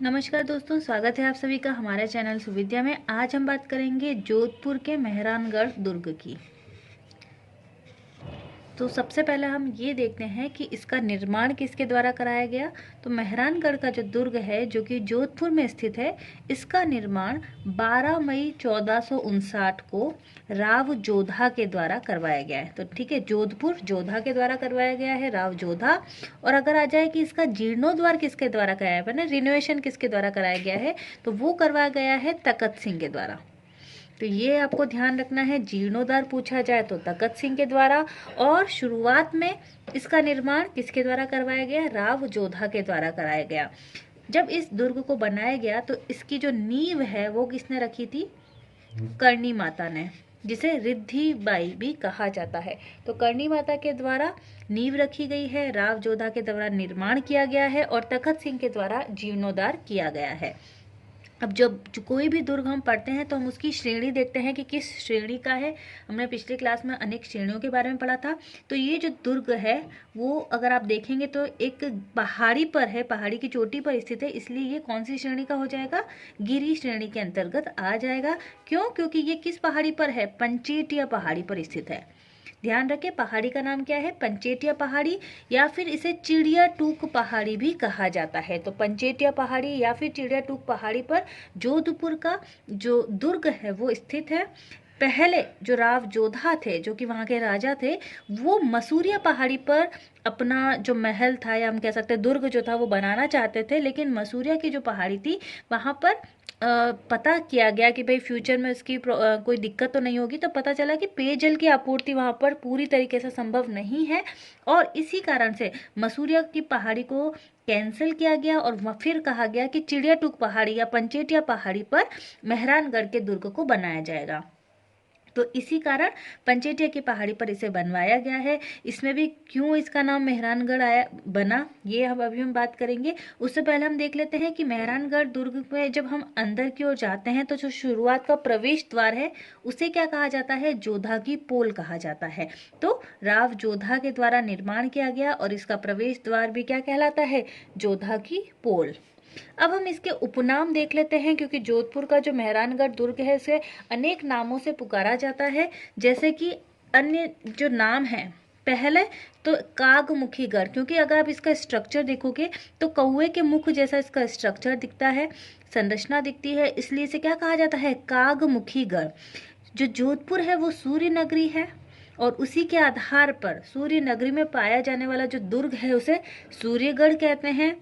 नमस्कार दोस्तों, स्वागत है आप सभी का हमारे चैनल सुविद्या में। आज हम बात करेंगे जोधपुर के मेहरानगढ़ दुर्ग की। तो सबसे पहले हम ये देखते हैं कि इसका निर्माण किसके द्वारा कराया गया। तो मेहरानगढ़ का जो दुर्ग है जो कि जोधपुर में स्थित है, इसका निर्माण 12 मई 1459 को राव जोधा के द्वारा करवाया गया है। तो ठीक है, जोधपुर जोधा के द्वारा करवाया गया है, राव जोधा। और अगर आ जाए कि इसका जीर्णोद्वार किसके द्वारा कराया गया है, रिनोवेशन किसके द्वारा कराया गया है, तो वो करवाया गया है तखत सिंह के द्वारा। तो ये आपको ध्यान रखना है, जीर्णोद्धार पूछा जाए तो तखत सिंह के द्वारा। और शुरुआत में इसका निर्माण किसके द्वारा करवाया गया, राव जोधा के द्वारा कराया गया। जब इस दुर्ग को बनाया गया तो इसकी जो नींव है वो किसने रखी थी, करणी माता ने, जिसे रिद्धि बाई भी कहा जाता है। तो करणी माता के द्वारा नींव रखी गई है, राव जोधा के द्वारा निर्माण किया गया है और तखत सिंह के द्वारा जीर्णोद्धार किया गया है। अब जब कोई भी दुर्ग हम पढ़ते हैं तो हम उसकी श्रेणी देखते हैं कि किस श्रेणी का है। हमने पिछली क्लास में अनेक श्रेणियों के बारे में पढ़ा था। तो ये जो दुर्ग है वो अगर आप देखेंगे तो एक पहाड़ी पर है, पहाड़ी की चोटी पर स्थित है, इसलिए ये कौन सी श्रेणी का हो जाएगा, गिरी श्रेणी के अंतर्गत आ जाएगा। क्यों? क्योंकि ये किस पहाड़ी पर है, पंचेटिया पहाड़ी पर स्थित है। ध्यान रखें, पहाड़ी का नाम क्या है, पंचेटिया पहाड़ी, या फिर इसे चिड़िया टूक पहाड़ी भी कहा जाता है। तो पंचेटिया पहाड़ी या फिर चिड़िया टूक पहाड़ी पर जोधपुर का जो दुर्ग है वो स्थित है। पहले जो राव जोधा थे, जो कि वहाँ के राजा थे, वो मसूरिया पहाड़ी पर अपना जो महल था या हम कह सकते हैं दुर्ग जो था वो बनाना चाहते थे, लेकिन मसूरिया की जो पहाड़ी थी वहाँ पर पता किया गया कि भाई फ्यूचर में इसकी कोई दिक्कत तो नहीं होगी। तो पता चला कि पेयजल की आपूर्ति वहाँ पर पूरी तरीके से संभव नहीं है और इसी कारण से मसूरिया की पहाड़ी को कैंसिल किया गया और फिर कहा गया कि चिड़िया टूक पहाड़ी या पंचेटिया पहाड़ी पर मेहरानगढ़ के दुर्ग को बनाया जाएगा। तो इसी कारण पंचेटिया की पहाड़ी पर इसे बनवाया गया है। इसमें भी क्यों इसका नाम मेहरानगढ़ आया बना, ये हम बात करेंगे। उससे पहले हम देख लेते हैं कि मेहरानगढ़ दुर्ग में जब हम अंदर की ओर जाते हैं तो जो शुरुआत का प्रवेश द्वार है उसे क्या कहा जाता है, जोधा की पोल कहा जाता है। तो राव जोधा के द्वारा निर्माण किया गया और इसका प्रवेश द्वार भी क्या कहलाता है, जोधा की पोल। अब हम इसके उपनाम देख लेते हैं, क्योंकि जोधपुर का जो मेहरानगढ़ दुर्ग है इसे अनेक नामों से पुकारा जाता है। जैसे कि अन्य जो नाम है, पहले तो कागमुखी गढ़, क्योंकि अगर आप इसका स्ट्रक्चर देखोगे तो कौवे के मुख जैसा इसका स्ट्रक्चर दिखता है, संरचना दिखती है, इसलिए इसे क्या कहा जाता है, कागमुखी गढ़। जो जोधपुर है वो सूर्य नगरी है और उसी के आधार पर सूर्य नगरी में पाया जाने वाला जो दुर्ग है उसे सूर्यगढ़ कहते हैं।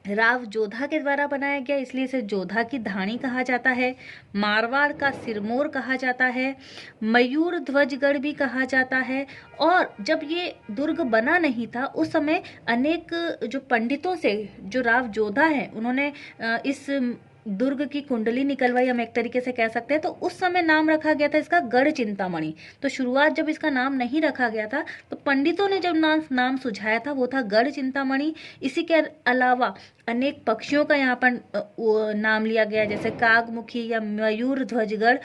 राव जोधा के द्वारा बनाया गया इसलिए इसे जोधा की धाणी कहा जाता है। मारवाड़ का सिरमौर कहा जाता है, मयूर ध्वजगढ़ भी कहा जाता है। और जब ये दुर्ग बना नहीं था उस समय अनेक जो पंडितों से जो राव जोधा है उन्होंने इस दुर्ग की कुंडली निकलवाई, हम एक तरीके से कह सकते हैं। तो उस समय नाम रखा गया था इसका गढ़ चिंतामणि। तो शुरुआत जब इसका नाम नहीं रखा गया था तो पंडितों ने जब नाम सुझाया था वो था गढ़ चिंतामणि। इसी के अलावा अनेक पक्षियों का यहाँ पर नाम लिया गया, जैसे कागमुखी या मयूर ध्वजगढ़।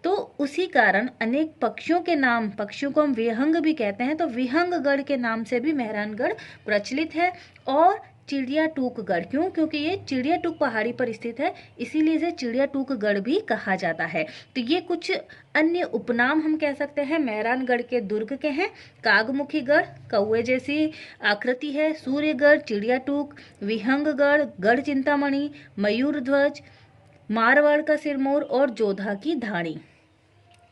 तो उसी कारण अनेक पक्षियों के नाम, पक्षियों को हम विहंग भी कहते हैं, तो विहंगगढ़ के नाम से भी मेहरानगढ़ प्रचलित है। और चिड़िया टूकगढ़, क्यों? क्योंकि ये चिड़िया टूक पहाड़ी पर स्थित है, इसीलिए इसे चिड़िया टूकगढ़ भी कहा जाता है। तो ये कुछ अन्य उपनाम हम कह सकते हैं मेहरानगढ़ के दुर्ग के हैं। कागमुखी गढ़, कौवे जैसी आकृति है, सूर्यगढ़, चिड़िया टूक, विहंगगढ़, गढ़ चिंतामणि, मयूर ध्वज, मारवाड़ का सिरमौर और जोधा की धाणी।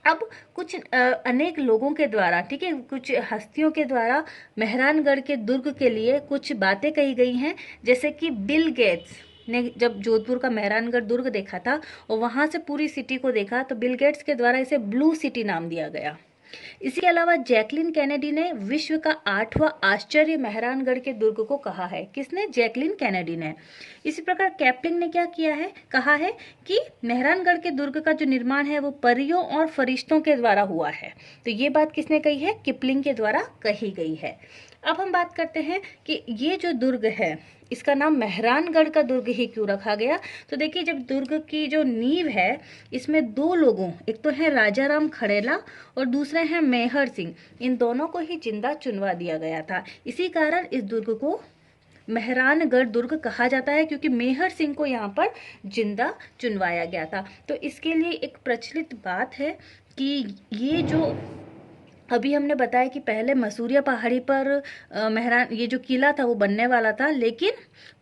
अब कुछ अनेक लोगों के द्वारा, ठीक है, कुछ हस्तियों के द्वारा मेहरानगढ़ के दुर्ग के लिए कुछ बातें कही गई हैं। जैसे कि बिल गेट्स ने जब जोधपुर का मेहरानगढ़ दुर्ग देखा था और वहां से पूरी सिटी को देखा तो बिल गेट्स के द्वारा इसे ब्लू सिटी नाम दिया गया। इसके अलावा जैकलिन कैनेडी ने विश्व का 8वां आश्चर्य मेहरानगढ़ के दुर्ग को कहा है। किसने? जैकलिन कैनेडी ने। इसी प्रकार कैप्लिंग ने क्या किया है, कहा है कि मेहरानगढ़ के दुर्ग का जो निर्माण है वो परियों और फरिश्तों के द्वारा हुआ है। तो ये बात किसने कही है? किपलिंग के द्वारा कही गई है। अब हम बात करते हैं कि ये जो दुर्ग है इसका नाम मेहरानगढ़ का दुर्ग ही क्यों रखा गया। तो देखिए, जब दुर्ग की जो नींव है इसमें दो लोगों, एक तो है राजा राम खड़ेला और दूसरे हैं मेहर सिंह, इन दोनों को ही जिंदा चुनवा दिया गया था। इसी कारण इस दुर्ग को मेहरानगढ़ दुर्ग कहा जाता है, क्योंकि मेहर सिंह को यहाँ पर जिंदा चुनवाया गया था। तो इसके लिए एक प्रचलित बात है कि ये जो अभी हमने बताया कि पहले मसूरिया पहाड़ी पर मेहरान ये जो किला था वो बनने वाला था, लेकिन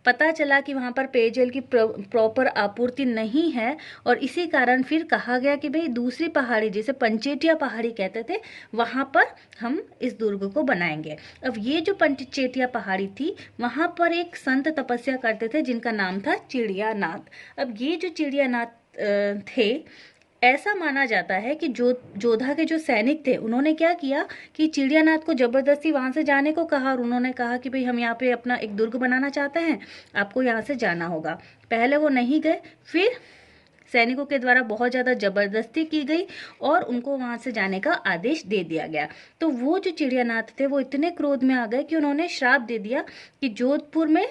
पता चला कि वहाँ पर पेयजल की प्रॉपर आपूर्ति नहीं है, और इसी कारण फिर कहा गया कि भाई दूसरी पहाड़ी, जिसे पंचेटिया पहाड़ी कहते थे, वहाँ पर हम इस दुर्ग को बनाएंगे। अब ये जो पंचेटिया पहाड़ी थी, वहाँ पर एक संत तपस्या करते थे जिनका नाम था चिड़ियानाथ। अब ये जो चिड़ियानाथ थे, ऐसा माना जाता है कि जोधा के जो सैनिक थे, उन्होंने क्या किया कि चिड़ियानाथ को जबरदस्ती वहां से जाने को कहा, और उन्होंने कहा कि भाई हम यहाँ पे अपना एक दुर्ग बनाना चाहते हैं, आपको यहाँ से जाना होगा। पहले वो नहीं गए, फिर सैनिकों के द्वारा बहुत ज़्यादा जबरदस्ती की गई और उनको वहां से जाने का आदेश दे दिया गया। तो वो जो चिड़ियानाथ थे वो इतने क्रोध में आ गए कि उन्होंने श्राप दे दिया कि जोधपुर में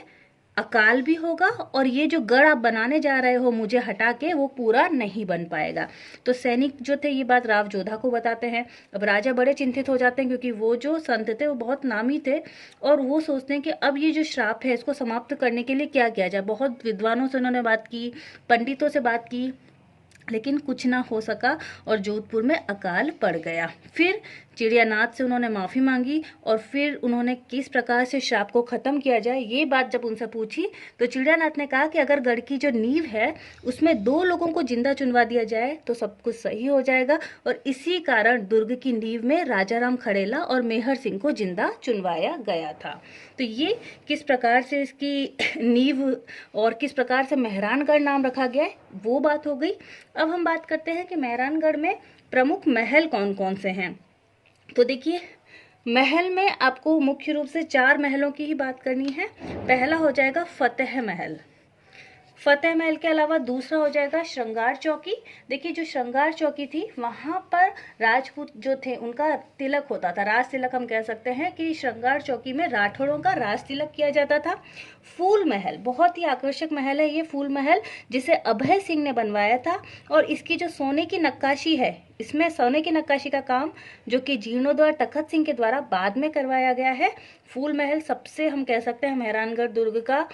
अकाल भी होगा, और ये जो गढ़ आप बनाने जा रहे हो मुझे हटा के, वो पूरा नहीं बन पाएगा। तो सैनिक जो थे ये बात राव जोधा को बताते हैं। अब राजा बड़े चिंतित हो जाते हैं, क्योंकि वो जो संत थे वो बहुत नामी थे, और वो सोचते हैं कि अब ये जो श्राप है इसको समाप्त करने के लिए क्या किया जाए। बहुत विद्वानों से उन्होंने बात की, पंडितों से बात की, लेकिन कुछ ना हो सका और जोधपुर में अकाल पड़ गया। फिर चिड़ियानाथ से उन्होंने माफ़ी मांगी, और फिर उन्होंने किस प्रकार से श्राप को ख़त्म किया जाए ये बात जब उनसे पूछी, तो चिड़ियानाथ ने कहा कि अगर गढ़ की जो नींव है उसमें 2 लोगों को जिंदा चुनवा दिया जाए तो सब कुछ सही हो जाएगा। और इसी कारण दुर्ग की नींव में राजाराम खड़ेला और मेहर सिंह को जिंदा चुनवाया गया था। तो ये किस प्रकार से इसकी नींव और किस प्रकार से मेहरानगढ़ नाम रखा गया है वो बात हो गई। अब हम बात करते हैं कि मेहरानगढ़ में प्रमुख महल कौन कौन से हैं। तो देखिए, महल में आपको मुख्य रूप से 4 महलों की ही बात करनी है। पहला हो जाएगा फतेह महल। फतेह महल के अलावा दूसरा हो जाएगा श्रृंगार चौकी। देखिए, जो श्रृंगार चौकी थी वहां पर राजपूत जो थे उनका तिलक होता था, राज तिलक हम कह सकते हैं कि श्रृंगार चौकी में राठौड़ों का राज तिलक किया जाता था। फूल महल बहुत ही आकर्षक महल है ये फूल महल, जिसे अभय सिंह ने बनवाया था, और इसकी जो सोने की नक्काशी है, इसमें सोने की नक्काशी का काम जो कि जीर्णोद्वार तखत सिंह के द्वारा बाद में करवाया गया है। फूल महल सबसे हम कह सकते हैं मेहरानगढ़ दुर्ग का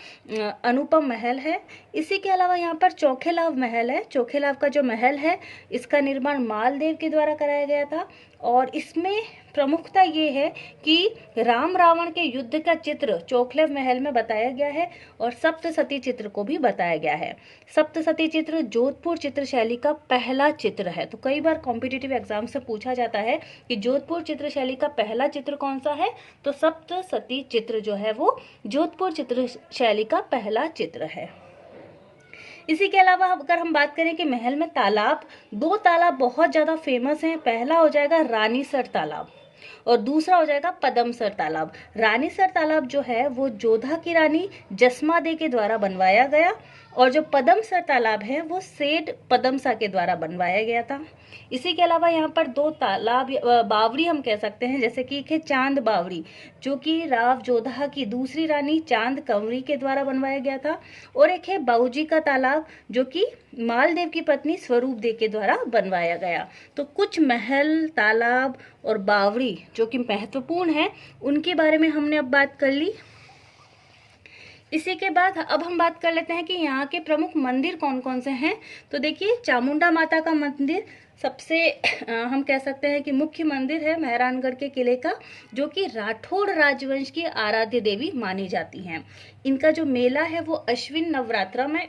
अनुपम महल है। इसी के अलावा यहाँ पर चोखेलाव महल है। चोखेलाव का जो महल है इसका निर्माण मालदेव के द्वारा कराया गया था, और इसमें प्रमुखता ये है कि राम रावण के युद्ध का चित्र चोखलेव महल में बताया गया है, और सप्तसती चित्र को भी बताया गया है। सप्तसती चित्र जोधपुर चित्र शैली का पहला चित्र है। तो कई बार कॉम्पिटिटिव एग्जाम से पूछा जाता है कि जोधपुर चित्र शैली का पहला चित्र कौन सा है, तो सप्तसती चित्र जो है वो जोधपुर चित्र शैली का पहला चित्र है। इसी के अलावा अगर हम बात करें कि महल में तालाब, 2 तालाब बहुत ज़्यादा फेमस हैं। पहला हो जाएगा रानीसर तालाब और दूसरा हो जाएगा पदमसर तालाब। रानीसर तालाब जो है वो जोधा की रानी जसमा दे के द्वारा बनवाया गया, और जो पदमसर तालाब है वो सेठ पदमसा के द्वारा बनवाया गया था। इसी के अलावा यहाँ पर 2 तालाब बावड़ी हम कह सकते हैं, जैसे कि एक है चांद बावड़ी जो कि राव जोधा की दूसरी रानी चांद कंवरी के द्वारा बनवाया गया था, और एक है बाऊजी का तालाब जो कि मालदेव की पत्नी स्वरूप दे के द्वारा बनवाया गया। तो कुछ महल, तालाब और बावड़ी जो कि महत्वपूर्ण है उनके बारे में हमने अब बात कर ली। इसी के बाद अब हम बात कर लेते हैं कि यहाँ के प्रमुख मंदिर कौन कौन से हैं। तो देखिए, चामुंडा माता का मंदिर सबसे हम कह सकते हैं कि मुख्य मंदिर है मेहरानगढ़ के किले का, जो कि राठौड़ राजवंश की आराध्य देवी मानी जाती हैं। इनका जो मेला है वो अश्विन नवरात्रा में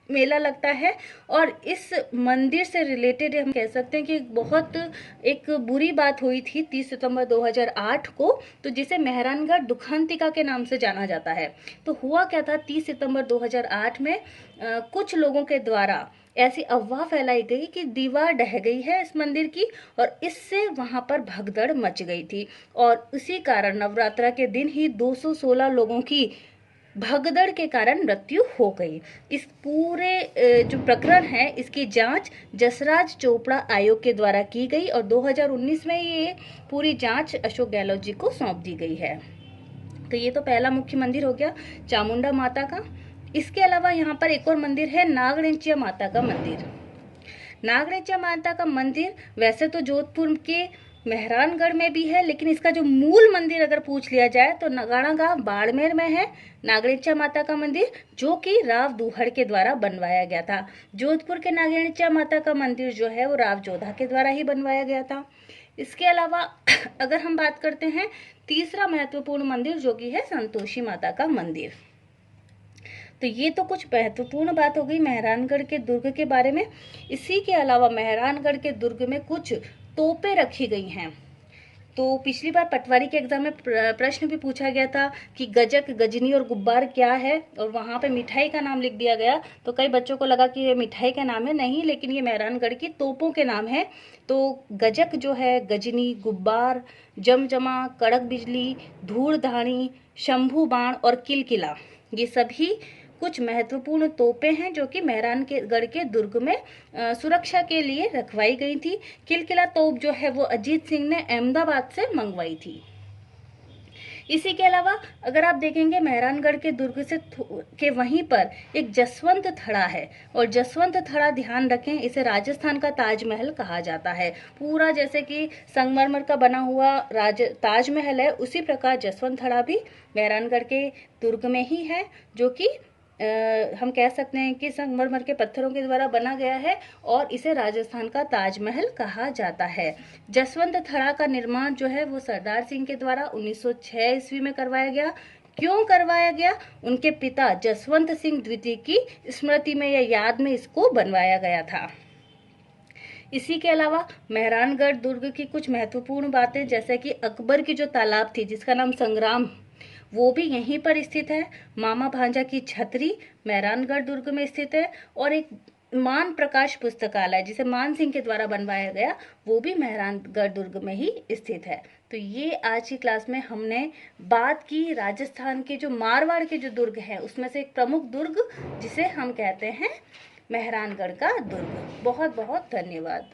मेला लगता है, और इस मंदिर से रिलेटेड हम कह सकते हैं कि बहुत एक बुरी बात हुई थी 30 सितंबर 2008 को, तो जिसे मेहरानगढ़ दुखांतिका के नाम से जाना जाता है। तो हुआ क्या था, 30 सितंबर 2008 में कुछ लोगों के द्वारा ऐसी अफवाह फैलाई गई कि दीवार ढह गई है इस मंदिर की, और इससे वहां पर भगदड़ मच गई थी, और उसी कारण नवरात्रा के दिन ही 216 लोगों की भगदड़ के कारण मृत्यु हो गई। इस पूरे जो प्रकरण है इसकी जांच जसराज चोपड़ा आयोग के द्वारा की गई, और 2019 में ये पूरी जांच अशोक गहलोत जी को सौंप दी गई है। तो ये तो पहला मुख्य मंदिर हो गया चामुंडा माता का। इसके अलावा यहाँ पर एक और मंदिर है नागरेंचिया माता का मंदिर। नागरेंचिया माता का मंदिर वैसे तो जोधपुर के मेहरानगढ़ में भी है, लेकिन इसका जो मूल मंदिर अगर पूछ लिया जाए तो नगाड़ा गांव बाड़मेर में है नागणिचा माता का मंदिर, जो कि राव दुहड़ के द्वारा बनवाया गया था। जोधपुर के नागणिचा माता का मंदिर जो है वो राव जोधा के द्वारा ही बनवाया गया था। इसके अलावा अगर हम बात करते हैं तीसरा महत्वपूर्ण मंदिर जो कि है संतोषी माता का मंदिर। तो ये तो कुछ महत्वपूर्ण बात हो गई मेहरानगढ़ के दुर्ग के बारे में। इसी के अलावा मेहरानगढ़ के दुर्ग में कुछ तोपें रखी गई हैं। तो पिछली बार पटवारी के एग्जाम में प्रश्न भी पूछा गया था कि गजक, गजनी और गुब्बार क्या है, और वहाँ पे मिठाई का नाम लिख दिया गया। तो कई बच्चों को लगा कि ये मिठाई का नाम है, नहीं, लेकिन ये मेहरानगढ़ की तोपों के नाम है। तो गजक जो है, गजनी, गुब्बार, जमजमा, कड़क बिजली, धूड़धानी, शंभू बाण और किलकिला, ये सभी कुछ महत्वपूर्ण तोपें हैं जो कि मेहरानगढ़ के दुर्ग में सुरक्षा के लिए रखवाई गई थी। किलकिला तोप जो है वो अजीत सिंह ने अहमदाबाद से मंगवाई थी। इसी के अलावा अगर आप देखेंगे मेहरानगढ़ के दुर्ग से के वहीं पर एक जसवंत थड़ा है, और जसवंत थड़ा ध्यान रखें, इसे राजस्थान का ताजमहल कहा जाता है। पूरा जैसे कि संगमरमर का बना हुआ ताजमहल है, उसी प्रकार जसवंत थड़ा भी मेहरानगढ़ के दुर्ग में ही है, जो कि हम कह सकते हैं कि संगमरमर के पत्थरों के द्वारा बना गया है, और इसे राजस्थान का ताजमहल कहा जाता है। जसवंत थड़ा का निर्माण जो है वो सरदार सिंह के द्वारा 1906 ईस्वी में करवाया गया। क्यों करवाया गया? उनके पिता जसवंत सिंह द्वितीय की स्मृति में या याद में इसको बनवाया गया था। इसी के अलावा मेहरानगढ़ दुर्ग की कुछ महत्वपूर्ण बातें, जैसे कि अकबर की जो तालाब थी जिसका नाम संग्राम, वो भी यहीं पर स्थित है। मामा भांजा की छतरी मेहरानगढ़ दुर्ग में स्थित है, और एक मान प्रकाश पुस्तकालय जिसे मान सिंह के द्वारा बनवाया गया, वो भी मेहरानगढ़ दुर्ग में ही स्थित है। तो ये आज की क्लास में हमने बात की राजस्थान के जो मारवाड़ के जो दुर्ग हैं उसमें से एक प्रमुख दुर्ग जिसे हम कहते हैं मेहरानगढ़ का दुर्ग। बहुत बहुत धन्यवाद।